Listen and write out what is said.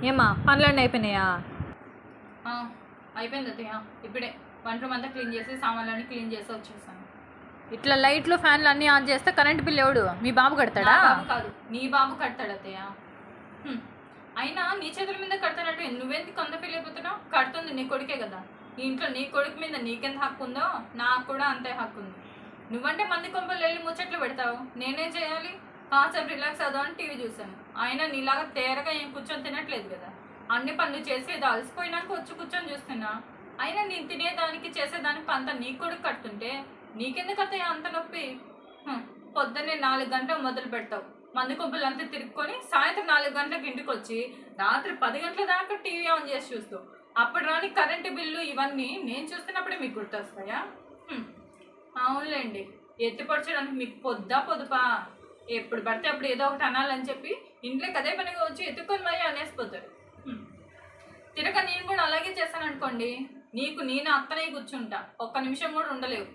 ఏమా పనులన్నీ అయిపోయినాయా? అయిపోయింది అత్తయ్య. ఇప్పుడే వంట రూమ్ అంతా క్లీన్ చేసి సామాన్లన్నీ క్లీన్ చేసి వచ్చేసాను. ఇట్లా లైట్లు ఫ్యాన్లు అన్నీ ఆన్ చేస్తే కరెంట్ బిల్ ఎవడు? మీ బాబు కడతాడా? బాబు కాదు, నీ బాబు కడతాడు అత్తయ్య. అయినా నీ చేతుల మీద కడతాడంటే నువ్వెందుకు కొంత ఫీల్ అయిపోతున్నావు? కడుతుంది నీ కొడుకే కదా. ఈ ఇంట్లో నీ కొడుకు మీద నీకెంత హక్కు ఉందో నాకు కూడా అంతే హక్కు ఉంది. నువ్వంటే మంది కొంపలు వెళ్ళి ముచ్చట్లు పెడతావు, నేనేం చేయాలి? కాసేపు రిలాక్స్ అవుదామని టీవీ చూసాను. అయినా నీలాగా తేరగా ఏం కూర్చొని తినట్లేదు కదా. అన్ని పనులు చేసి ఇది అలసిపోయినాక వచ్చి కూర్చొని చూస్తున్నా. అయినా నేను తినేదానికి చేసేదానికి అంత నీ కొడుకు కడుతుంటే నీకెందుకు అత్తయ్య అంత నొప్పి? పొద్దున్నే 4 గంటలకు మొదలు పెడతావు, మంది కొంపలు అంతా తిరుక్కొని సాయంత్రం 4 గంటలకు ఇంటికి వచ్చి రాత్రి 10 గంటల దాకా టీవీ ఆన్ చేసి చూస్తావు. అప్పుడు రాని కరెంటు బిల్లు ఇవన్నీ నేను చూస్తున్నప్పుడే మీకు గుర్తొస్తాయా? అవునులేండి, ఎత్తిపరచడానికి మీకు పొదుపా? ఎప్పుడు పడితే అప్పుడు ఏదో ఒకటి అనాలని చెప్పి ఇంట్లోకి అదే పనిగా వచ్చి ఎత్తుకొని మరీ అనేసిపోతారు. తిరగ నేను కూడా అలాగే చేశాను అనుకోండి, నీకు నేను అత్తనే కూర్చుంటా, ఒక్క నిమిషం కూడా ఉండలేవు.